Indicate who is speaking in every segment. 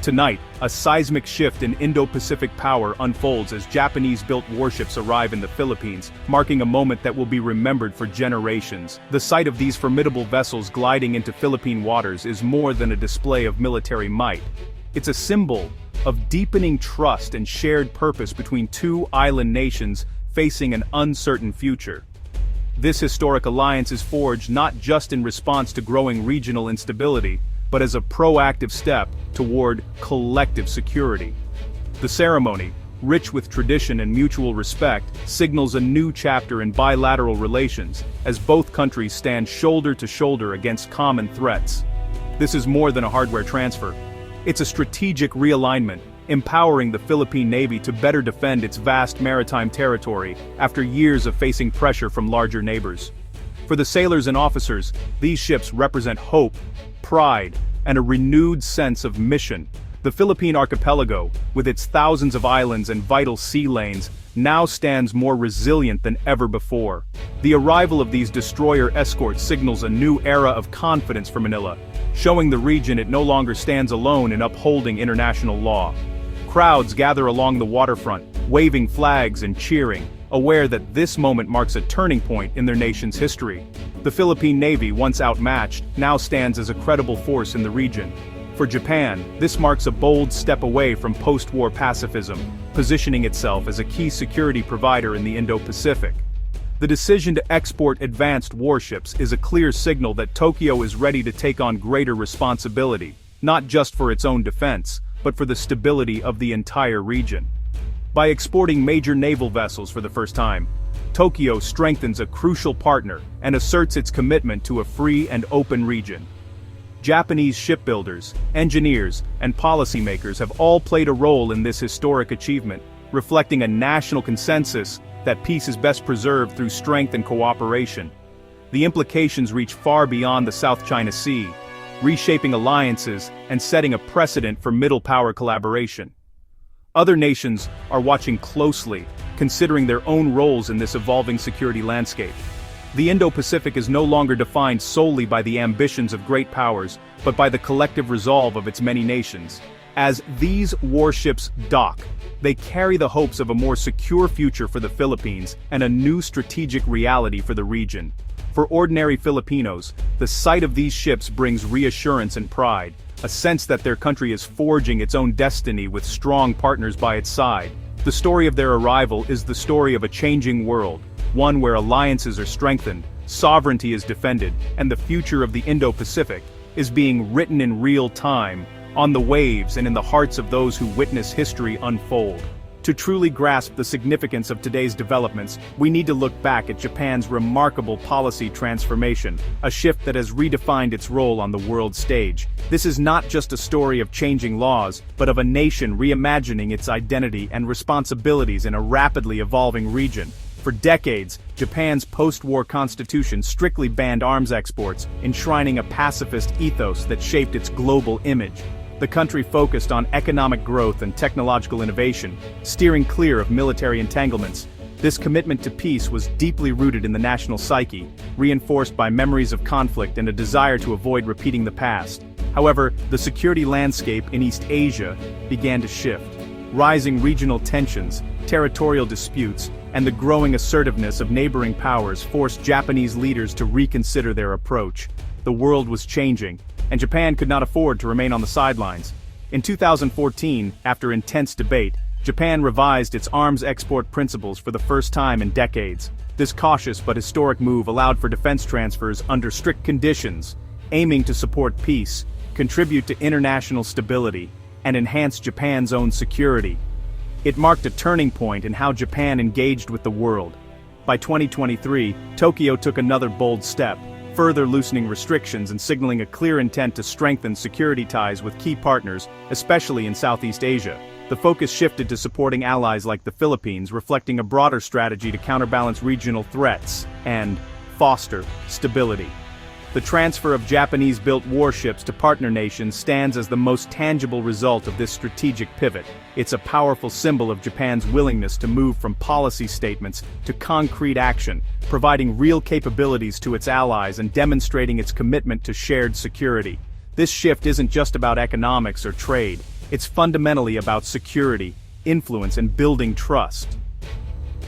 Speaker 1: Tonight, a seismic shift in Indo-Pacific power unfolds as Japanese-built warships arrive in the Philippines, marking a moment that will be remembered for generations. The sight of these formidable vessels gliding into Philippine waters is more than a display of military might. It's a symbol of deepening trust and shared purpose between two island nations facing an uncertain future. This historic alliance is forged not just in response to growing regional instability, but as a proactive step toward collective security. The ceremony, rich with tradition and mutual respect, signals a new chapter in bilateral relations, as both countries stand shoulder to shoulder against common threats. This is more than a hardware transfer. It's a strategic realignment, empowering the Philippine Navy to better defend its vast maritime territory after years of facing pressure from larger neighbors. For the sailors and officers, these ships represent hope, pride, and a renewed sense of mission. The Philippine archipelago, with its thousands of islands and vital sea lanes, now stands more resilient than ever before. The arrival of these destroyer escorts signals a new era of confidence for Manila, showing the region it no longer stands alone in upholding international law. Crowds gather along the waterfront, waving flags and cheering, aware that this moment marks a turning point in their nation's history. The Philippine Navy, once outmatched, now stands as a credible force in the region. For Japan, this marks a bold step away from post-war pacifism, positioning itself as a key security provider in the Indo-Pacific. The decision to export advanced warships is a clear signal that Tokyo is ready to take on greater responsibility, not just for its own defense, but for the stability of the entire region. By exporting major naval vessels for the first time, Tokyo strengthens a crucial partner and asserts its commitment to a free and open region. Japanese shipbuilders, engineers, and policymakers have all played a role in this historic achievement, reflecting a national consensus that peace is best preserved through strength and cooperation. The implications reach far beyond the South China Sea, reshaping alliances and setting a precedent for middle power collaboration. Other nations are watching closely, considering their own roles in this evolving security landscape. The Indo-Pacific is no longer defined solely by the ambitions of great powers, but by the collective resolve of its many nations. As these warships dock, they carry the hopes of a more secure future for the Philippines and a new strategic reality for the region. For ordinary Filipinos, the sight of these ships brings reassurance and pride, a sense that their country is forging its own destiny with strong partners by its side. The story of their arrival is the story of a changing world, one where alliances are strengthened, sovereignty is defended, and the future of the Indo-Pacific is being written in real time, on the waves and in the hearts of those who witness history unfold. To truly grasp the significance of today's developments, we need to look back at Japan's remarkable policy transformation, a shift that has redefined its role on the world stage. This is not just a story of changing laws, but of a nation reimagining its identity and responsibilities in a rapidly evolving region. For decades, Japan's post-war constitution strictly banned arms exports, enshrining a pacifist ethos that shaped its global image. The country focused on economic growth and technological innovation, steering clear of military entanglements. This commitment to peace was deeply rooted in the national psyche, reinforced by memories of conflict and a desire to avoid repeating the past. However, the security landscape in East Asia began to shift. Rising regional tensions, territorial disputes, and the growing assertiveness of neighboring powers forced Japanese leaders to reconsider their approach. The world was changing, and Japan could not afford to remain on the sidelines. In 2014, after intense debate, Japan revised its arms export principles for the first time in decades. This cautious but historic move allowed for defense transfers under strict conditions, aiming to support peace, contribute to international stability, and enhance Japan's own security. It marked a turning point in how Japan engaged with the world. By 2023, Tokyo took another bold step, further loosening restrictions and signaling a clear intent to strengthen security ties with key partners, especially in Southeast Asia. The focus shifted to supporting allies like the Philippines, reflecting a broader strategy to counterbalance regional threats and foster stability. The transfer of Japanese-built warships to partner nations stands as the most tangible result of this strategic pivot. It's a powerful symbol of Japan's willingness to move from policy statements to concrete action, providing real capabilities to its allies and demonstrating its commitment to shared security. This shift isn't just about economics or trade. It's fundamentally about security, influence, and building trust.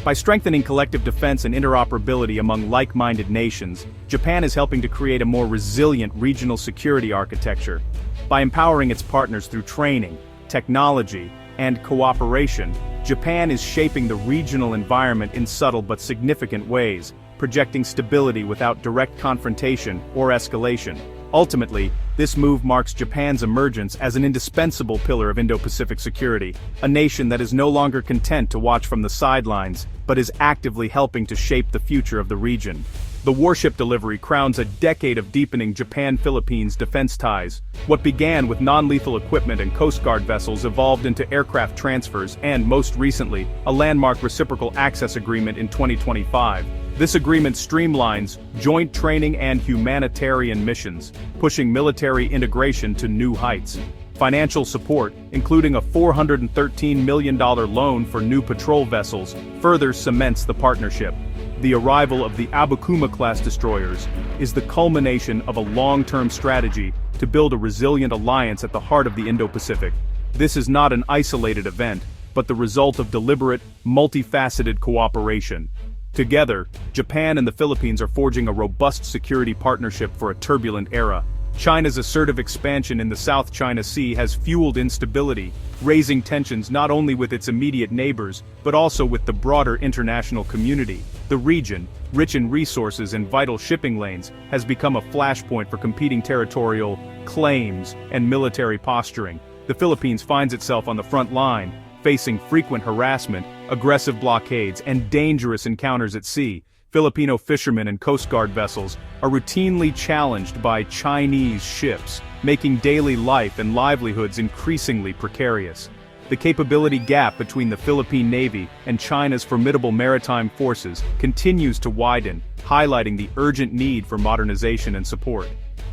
Speaker 1: By strengthening collective defense and interoperability among like-minded nations, Japan is helping to create a more resilient regional security architecture. By empowering its partners through training, technology, and cooperation, Japan is shaping the regional environment in subtle but significant ways, projecting stability without direct confrontation or escalation. Ultimately, this move marks Japan's emergence as an indispensable pillar of Indo-Pacific security, a nation that is no longer content to watch from the sidelines, but is actively helping to shape the future of the region. The warship delivery crowns a decade of deepening Japan-Philippines defense ties. What began with non-lethal equipment and Coast Guard vessels evolved into aircraft transfers and, most recently, a landmark reciprocal access agreement in 2025. This agreement streamlines joint training and humanitarian missions, pushing military integration to new heights. Financial support, including a $413 million loan for new patrol vessels, further cements the partnership. The arrival of the Abukuma-class destroyers is the culmination of a long-term strategy to build a resilient alliance at the heart of the Indo-Pacific. This is not an isolated event, but the result of deliberate, multifaceted cooperation. Together, Japan and the Philippines are forging a robust security partnership for a turbulent era. China's assertive expansion in the South China Sea has fueled instability, raising tensions not only with its immediate neighbors, but also with the broader international community. The region, rich in resources and vital shipping lanes, has become a flashpoint for competing territorial claims and military posturing. The Philippines finds itself on the front line, facing frequent harassment, aggressive blockades, and dangerous encounters at sea. Filipino fishermen and Coast Guard vessels are routinely challenged by Chinese ships, making daily life and livelihoods increasingly precarious. The capability gap between the Philippine Navy and China's formidable maritime forces continues to widen, highlighting the urgent need for modernization and support.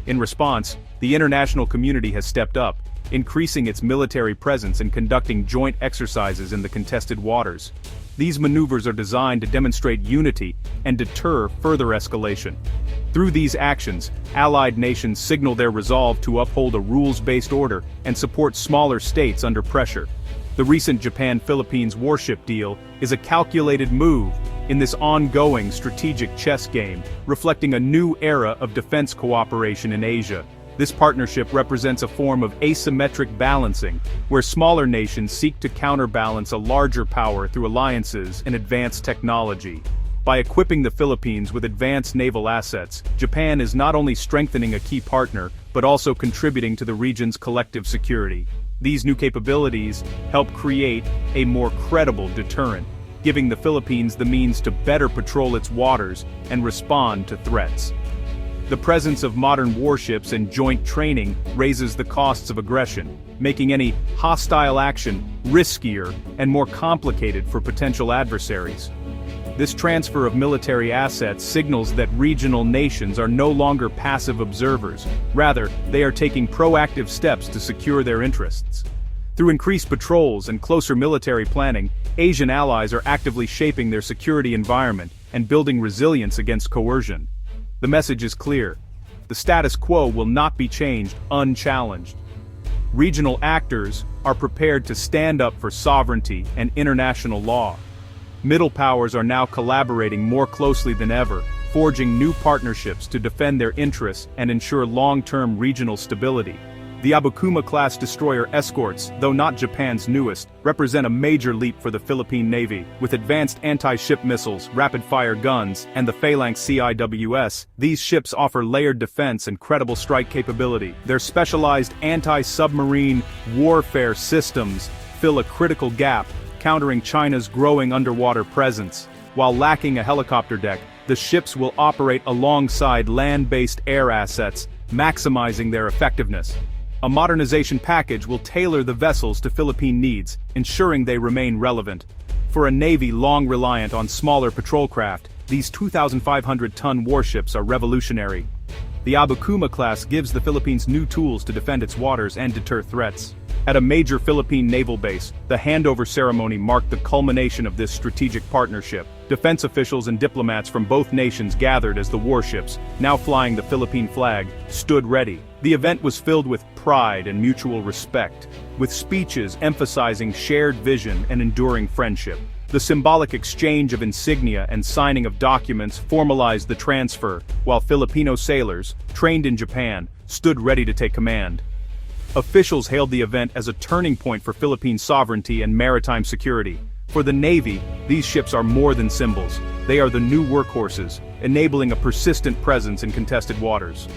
Speaker 1: In response, the international community has stepped up, increasing its military presence and conducting joint exercises in the contested waters. These maneuvers are designed to demonstrate unity and deter further escalation. Through these actions, allied nations signal their resolve to uphold a rules-based order and support smaller states under pressure. The recent Japan-Philippines warship deal is a calculated move in this ongoing strategic chess game, reflecting a new era of defense cooperation in Asia. This partnership represents a form of asymmetric balancing, where smaller nations seek to counterbalance a larger power through alliances and advanced technology. By equipping the Philippines with advanced naval assets, Japan is not only strengthening a key partner, but also contributing to the region's collective security. These new capabilities help create a more credible deterrent, giving the Philippines the means to better patrol its waters and respond to threats. The presence of modern warships and joint training raises the costs of aggression, making any hostile action riskier and more complicated for potential adversaries. This transfer of military assets signals that regional nations are no longer passive observers. Rather, they are taking proactive steps to secure their interests. Through increased patrols and closer military planning, Asian allies are actively shaping their security environment and building resilience against coercion. The message is clear. The status quo will not be changed unchallenged. Regional actors are prepared to stand up for sovereignty and international law. Middle powers are now collaborating more closely than ever, forging new partnerships to defend their interests and ensure long-term regional stability. The Abukuma-class destroyer escorts, though not Japan's newest, represent a major leap for the Philippine Navy. With advanced anti-ship missiles, rapid-fire guns, and the Phalanx CIWS, these ships offer layered defense and credible strike capability. Their specialized anti-submarine warfare systems fill a critical gap, countering China's growing underwater presence. While lacking a helicopter deck, the ships will operate alongside land-based air assets, maximizing their effectiveness. A modernization package will tailor the vessels to Philippine needs, ensuring they remain relevant. For a navy long reliant on smaller patrol craft, these 2,500-ton warships are revolutionary. The Abukuma class gives the Philippines new tools to defend its waters and deter threats. At a major Philippine naval base, the handover ceremony marked the culmination of this strategic partnership. Defense officials and diplomats from both nations gathered as the warships, now flying the Philippine flag, stood ready. The event was filled with pride and mutual respect, with speeches emphasizing shared vision and enduring friendship. The symbolic exchange of insignia and signing of documents formalized the transfer, while Filipino sailors, trained in Japan, stood ready to take command. Officials hailed the event as a turning point for Philippine sovereignty and maritime security. For the Navy, these ships are more than symbols. They are the new workhorses, enabling a persistent presence in contested waters.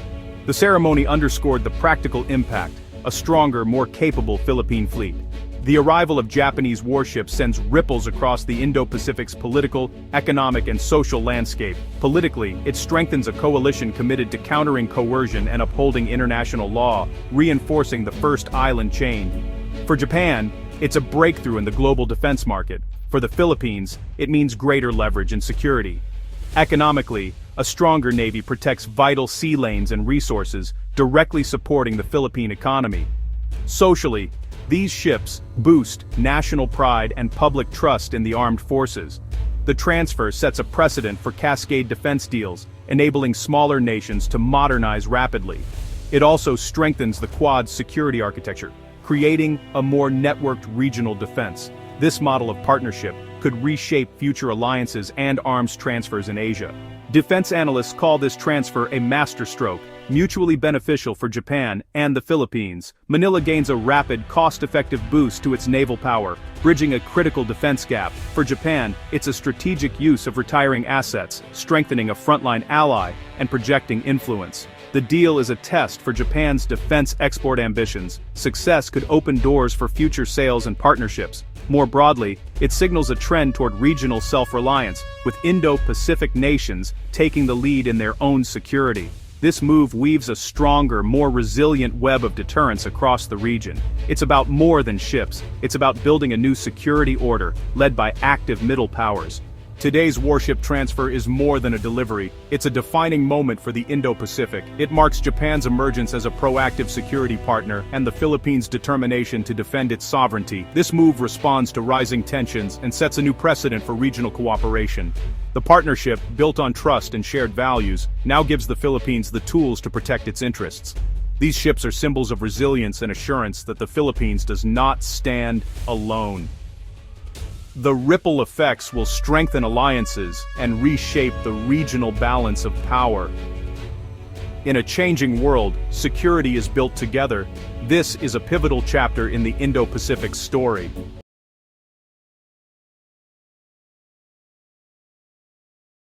Speaker 1: The ceremony underscored the practical impact, a stronger, more capable Philippine fleet. The arrival of Japanese warships sends ripples across the Indo-Pacific's political, economic, and social landscape. Politically, it strengthens a coalition committed to countering coercion and upholding international law, reinforcing the first island chain. For Japan, it's a breakthrough in the global defense market. For the Philippines, it means greater leverage and security. Economically, a stronger Navy protects vital sea lanes and resources, directly supporting the Philippine economy. Socially, these ships boost national pride and public trust in the armed forces. The transfer sets a precedent for cascade defense deals, enabling smaller nations to modernize rapidly. It also strengthens the Quad's security architecture, creating a more networked regional defense. This model of partnership could reshape future alliances and arms transfers in Asia. Defense analysts call this transfer a masterstroke, mutually beneficial for Japan and the Philippines. Manila gains a rapid, cost-effective boost to its naval power, bridging a critical defense gap. For Japan, it's a strategic use of retiring assets, strengthening a frontline ally, and projecting influence. The deal is a test for Japan's defense export ambitions. Success could open doors for future sales and partnerships. More broadly, it signals a trend toward regional self-reliance, with Indo-Pacific nations taking the lead in their own security. This move weaves a stronger, more resilient web of deterrence across the region. It's about more than ships. It's about building a new security order, led by active middle powers. Today's warship transfer is more than a delivery, it's a defining moment for the Indo-Pacific. It marks Japan's emergence as a proactive security partner and the Philippines' determination to defend its sovereignty. This move responds to rising tensions and sets a new precedent for regional cooperation. The partnership, built on trust and shared values, now gives the Philippines the tools to protect its interests. These ships are symbols of resilience and assurance that the Philippines does not stand alone. The ripple effects will strengthen alliances and reshape the regional balance of power. In a changing world, security is built together. This is a pivotal chapter in the Indo-Pacific story.